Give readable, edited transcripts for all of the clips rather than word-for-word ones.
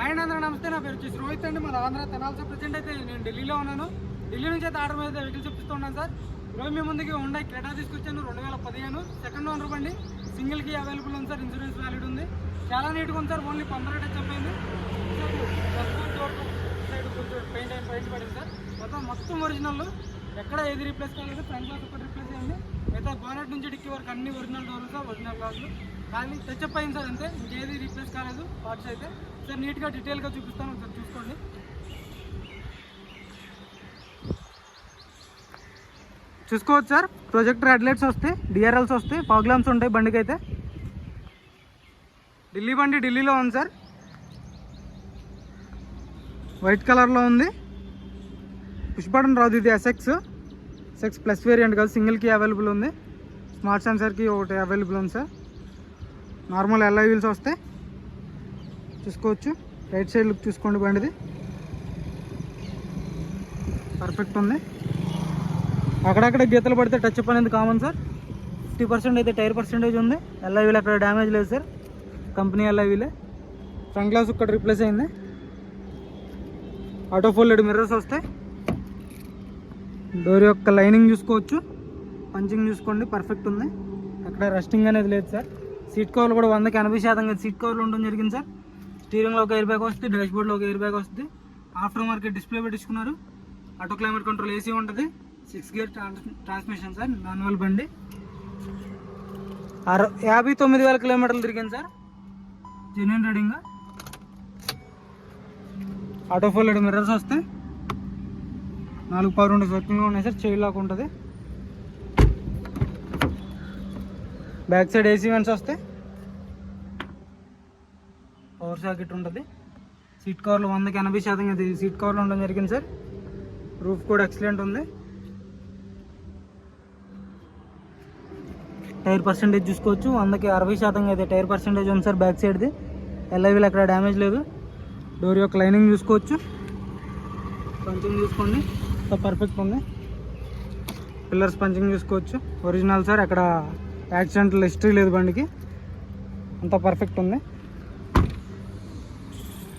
And అందరూ నమస్తే, నా పేరు వచ్చేసి రోహిత్ అండి. మన ఆంధ్ర తెనాల్సి ప్రెజెంట్ అయితే నేను ఢిల్లీలో ఉన్నాను. ఢిల్లీ నుంచి అయితే ఆర్డర్ మీద వెహికల్ చూపిస్తూ ఉన్నాను సార్. ఈరోజు మీ ముందుకి ఉండే క్రెటా తీసుకొచ్చాను. 2015 సెకండ్ ఓనర్ బండి, సింగిల్కి అవైలబుల్ ఉంది సార్. ఇన్సూరెన్స్ వ్యాలిడ్ ఉంది. చాలా నీట్గా ఉంది సార్. ఓన్లీ 15 టచ్ అయిపోయింది. సైడ్ కొంచెం పెయింట్ పడింది సార్. మొత్తం ఒరిజినల్, ఎక్కడ ఏది రీప్లేస్ కాలేదు. ఫ్రంట్ గ్లాస్ ఒకటి రీప్లేస్ అయ్యింది. అయితే బానెట్ నుంచి డిక్కీ వరకు అన్ని ఒరిజినల్ డోర్లు సార్, ఒరిజినల్ గ్లాసులు. కానీ టచ్అప్ అయింది సార్, అంతే. ఇంకేది రీప్లేస్ కాలేదు పార్ట్స్ అయితే. సార్ నీట్గా డీటెయిల్గా చూపిస్తాను, ఒకసారి చూసుకోండి. చూసుకోవచ్చు సార్. ప్రొజెక్టర్ హెడ్లైట్స్ వస్తాయి, డిఆర్ఎల్స్ వస్తాయి, ఫాగ్ ల్యాంప్స్ ఉంటాయి బండికి అయితే. ఢిల్లీ బండి ఢిల్లీలో ఉంది సార్. వైట్ కలర్లో ఉంది. పుష్ బటన్ రాదు. ఇది ఎస్ఎక్స్ ప్లస్ వేరియంట్ కాదు, సింగిల్కి అవైలబుల్ ఉంది. స్మార్ట్ సెన్సర్కి ఒకటి అవైలబుల్ ఉంది సార్. నార్మల్ ఎల్ఐ వీల్స్ వస్తాయి, చూసుకోవచ్చు. రైట్ సైడ్ లుక్ చూసుకోండి బండిది, పర్ఫెక్ట్ ఉంది. అక్కడక్కడ గీతలు పడితే టచ్అప్ అనేది కామన్ సార్. 50% అయితే టైర్ పర్సెంటేజ్ ఉంది. ఎల్ఐ వీల్ అక్కడ డ్యామేజ్ లేదు సార్, కంపెనీ ఎల్ఐ వీలే. ఫ్రంట్ గ్లాస్ ఇక్కడ రీప్లేస్ అయింది. ఆటో ఫోల్డెడ్ మిర్రర్స్ వస్తాయి. డోర్ యొక్క లైనింగ్ చూసుకోవచ్చు, పంచింగ్ చూసుకోండి, పర్ఫెక్ట్ ఉంది. అక్కడ రస్టింగ్ అనేది లేదు సార్. సీట్ కవర్లు కూడా 100కి 80% సీట్ కవర్లు ఉండడం జరిగింది సార్. స్టీరింగ్లో ఒక ఎయిర్ బ్యాగ్ వస్తుంది, డాష్ బోర్డ్లో ఒక ఎయిర్ బ్యాగ్ వస్తుంది. ఆఫ్టర్ మార్కెట్ డిస్ప్లే పెట్టించుకున్నారు. ఆటో క్లైమేట్ కంట్రోల్ ఏసీ ఉంటుంది. 6 గేర్ ట్రాన్స్మిషన్ సార్, మాన్యువల్ బండి. 59,000 కిలోమీటర్లు తిరిగింది sir, genuine reading. Auto folded mirrors వస్తాయి. 4 పవర్ ఉండే సర్కిల్గా ఉన్నాయి సార్. చైల్ లాక్ ఉంటుంది. బ్యాక్ సైడ్ ఏసీ వెంట్స్ వస్తాయి. పవర్ సాకెట్ ఉంటుంది. సీట్ కవర్లు 100కి 80% సీట్ కవర్లు ఉండడం జరిగింది సార్. రూఫ్ కూడా ఎక్సలెంట్ ఉంది. టైర్ పర్సెంటేజ్ చూసుకోవచ్చు. 100కి 60% అయితే టైర్ పర్సెంటేజ్ ఉంది సార్. బ్యాక్ సైడ్ది ఎల్ఐవీలు అక్కడ డ్యామేజ్ లేదు. డోర్ యొక్క లైనింగ్ చూసుకోవచ్చు, పంచింగ్ చూసుకోండి, పర్ఫెక్ట్ ఉంది. పిల్లర్స్ పంచింగ్ చూసుకోవచ్చు, ఒరిజినల్ సార్. అక్కడ యాక్సిడెంటల్ హిస్టరీ లేదు బండికి, అంతా పర్ఫెక్ట్ ఉంది.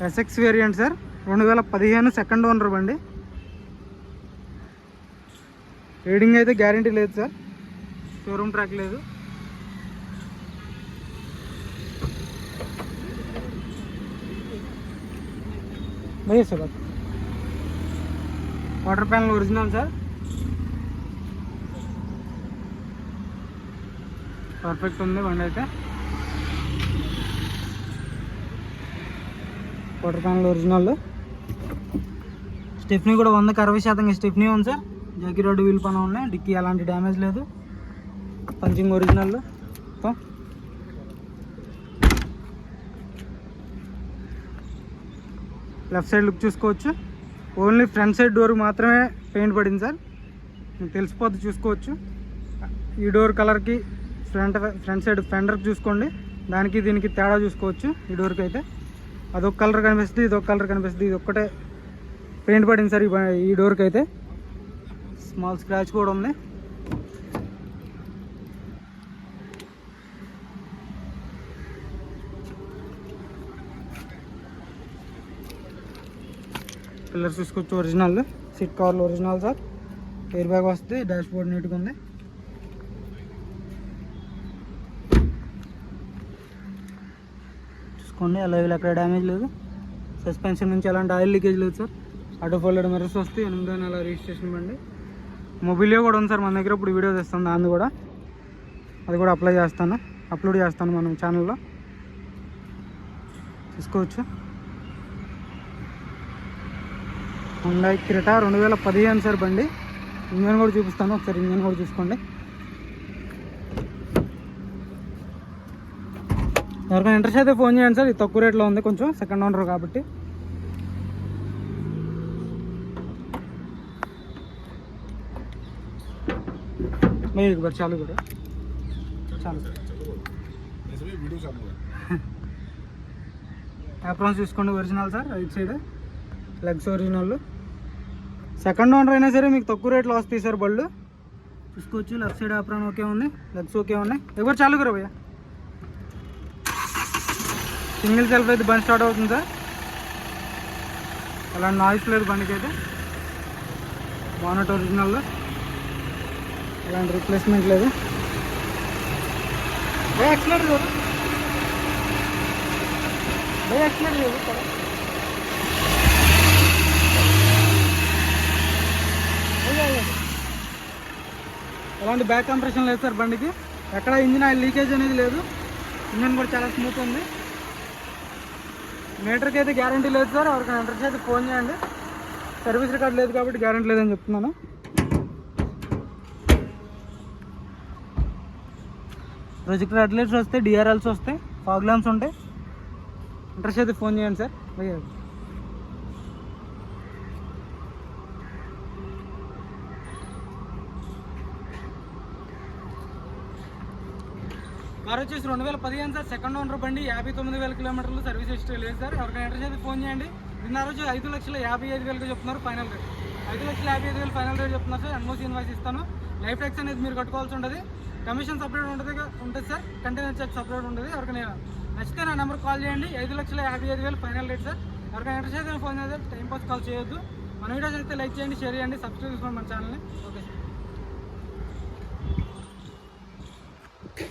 SX variant sir, 2015 second owner బండి. రీడింగ్ అయితే గ్యారంటీ లేదు సార్, షోరూమ్ ట్రాక్ లేదు. భయ్యా sir, water panel original sir, perfect ఉంది బండి అయితే. Water panel original. స్టెఫ్నీ కూడా 100కి 60% స్టెఫ్నీ ఉంది సార్. జాకీ రోడ్డు వీల్ పైన ఉన్నాయి. డిక్కీ ఎలాంటి డ్యామేజ్ లేదు. Punching original. Left side look చూసుకోవచ్చు. ఓన్లీ ఫ్రంట్ సైడ్ డోర్ మాత్రమే పెయింట్ పడింది సార్, మీకు తెలిసిపోద్ది, చూసుకోవచ్చు. ఈ డోర్ కలర్కి ఫ్రంట్ సైడ్ ఫెండర్కి చూసుకోండి, దానికి దీనికి తేడా చూసుకోవచ్చు. ఈ డోర్కి అయితే అదొక కలర్ కనిపిస్తుంది, ఇదొక కలర్ కనిపిస్తుంది. ఇది ఒక్కటే పెయింట్ పడింది సార్ ఈ డోర్కి అయితే. స్మాల్ స్క్రాచ్ కూడా ఉంది. పిల్లర్స్ చూసుకోవచ్చు, ఒరిజినల్. సీట్ కవర్లు ఒరిజినల్ సార్. ఎయిర్ బ్యాగ్ వస్తుంది. డాష్ బోర్డ్ నీట్గా ఉంది. చూసుకోండి, అలా ఎక్కడ డ్యామేజ్ లేదు. సస్పెన్షన్ నుంచి ఎలాంటి ఆయిల్ లీకేజ్ లేదు సార్. ఆటో ఫోల్డెడ్ మిర్రర్స్ వస్తాయి. 8వ నెల రిజిస్ట్రేషన్ బండి. మొబైలియో కూడా ఉంది సార్ మన దగ్గర. ఇప్పుడు వీడియో తెస్తాను దాన్ని కూడా, అది కూడా అప్లోడ్ చేస్తాను మనం ఛానల్లో, చూసుకోవచ్చు. హుండాయ్ క్రెటా 2015 సార్ బండి. ఇంజన్ కూడా చూపిస్తాను, ఒకసారి ఇంజన్ కూడా చూసుకోండి. ఎవరికైనా ఇంట్రెస్ట్ అయితే ఫోన్ చేయండి సార్. ఇది తక్కువ రేట్లో ఉంది కొంచెం, సెకండ్ ఓనర్ కాబట్టి. మరి చాలు కూడా చాలు. యాప్రాన్స్ చూసుకోండి, original sir. Right side legs original. Second owner అయినా సరే మీకు తక్కువ రేట్లో వస్తాయి సార్ బళ్ళు, చూసుకోవచ్చు. లెఫ్ట్ సైడ్ యాప్రాన్ ఓకే ఉంది, లెగ్స్ ఓకే ఉన్నాయి. ఎవరు చాలు కదా భయ్యా. సింగిల్ సెల్ఫ్ అయితే బండి స్టార్ట్ అవుతుంది సార్. అలాంటి నాయిస్ లేదు బండికి అయితే. బానట్ ఒరిజినల్, అలాంటి రిప్లేస్మెంట్ లేదు. యాక్సిడెంట్ లేదు, యాక్సిడెంట్ లేదు. ఎలాంటి బ్యాక్ కంప్రెషన్ లేదు సార్ బండికి. ఎక్కడ ఇంజిన్ ఆయిల్ లీకేజ్ అనేది లేదు. ఇంజిన్ కూడా చాలా స్మూత్ ఉంది. మీటర్కి అయితే గ్యారంటీ లేదు సార్. ఎవరికైనా ఇంట్రెస్ట్ అయితే ఫోన్ చేయండి. సర్వీస్ రికార్డ్ లేదు కాబట్టి గ్యారంటీ లేదని చెప్తున్నాను. ప్రొజెక్టర్ అట్లెట్స్ వస్తాయి, డిఆర్ఎల్స్ వస్తాయి, ఫాగ్ ల్యాంప్స్ ఉంటాయి. ఇంట్రెస్ట్ అయితే ఫోన్ చేయండి సార్. కార్ వచ్చేసి 2015 సార్. సెకండ్ ఓనర్ బండి. 59,000 కిలోమీటర్లు సర్వీస్ హిస్టరీ లేదు సార్. ఎవరికైనా ఇంట్రెస్ట్ అయితే ఫోన్ చేయండి. నిన్న రోజు 5,55,000 చెప్తున్నారు ఫైనల్ రేట్. 5,55,000 ఫైనల్ రేట్ చెప్తున్నారు సార్. ఎన్ఓసి ఇన్వాయిస్ ఇస్తాను. లైఫ్ ట్యాక్స్ అనేది మీరు కట్టుకోవాల్సి ఉంటుంది. కమిషన్ సపరేట్ ఉంటుంది సార్. కంటైనర్ చార్జ్ సపరేట్ ఉంటుంది. ఎవరికైనా నచ్చితే నా నెంబర్ కాల్ చేయండి. 5,55,000 ఫైనల్ రేట్ సార్. ఎవరికైనా ఇంట్రెస్ట్ అయితే ఫోన్ చేస్తే టైం పాస్ కాల్ చేయొద్దు. మన వీడియోస్ అయితే లైక్ చేయండి, షేర్ చేయండి, సబ్స్క్రైబ్ చేసుకోండి మన ఛానల్ని. Okay sir.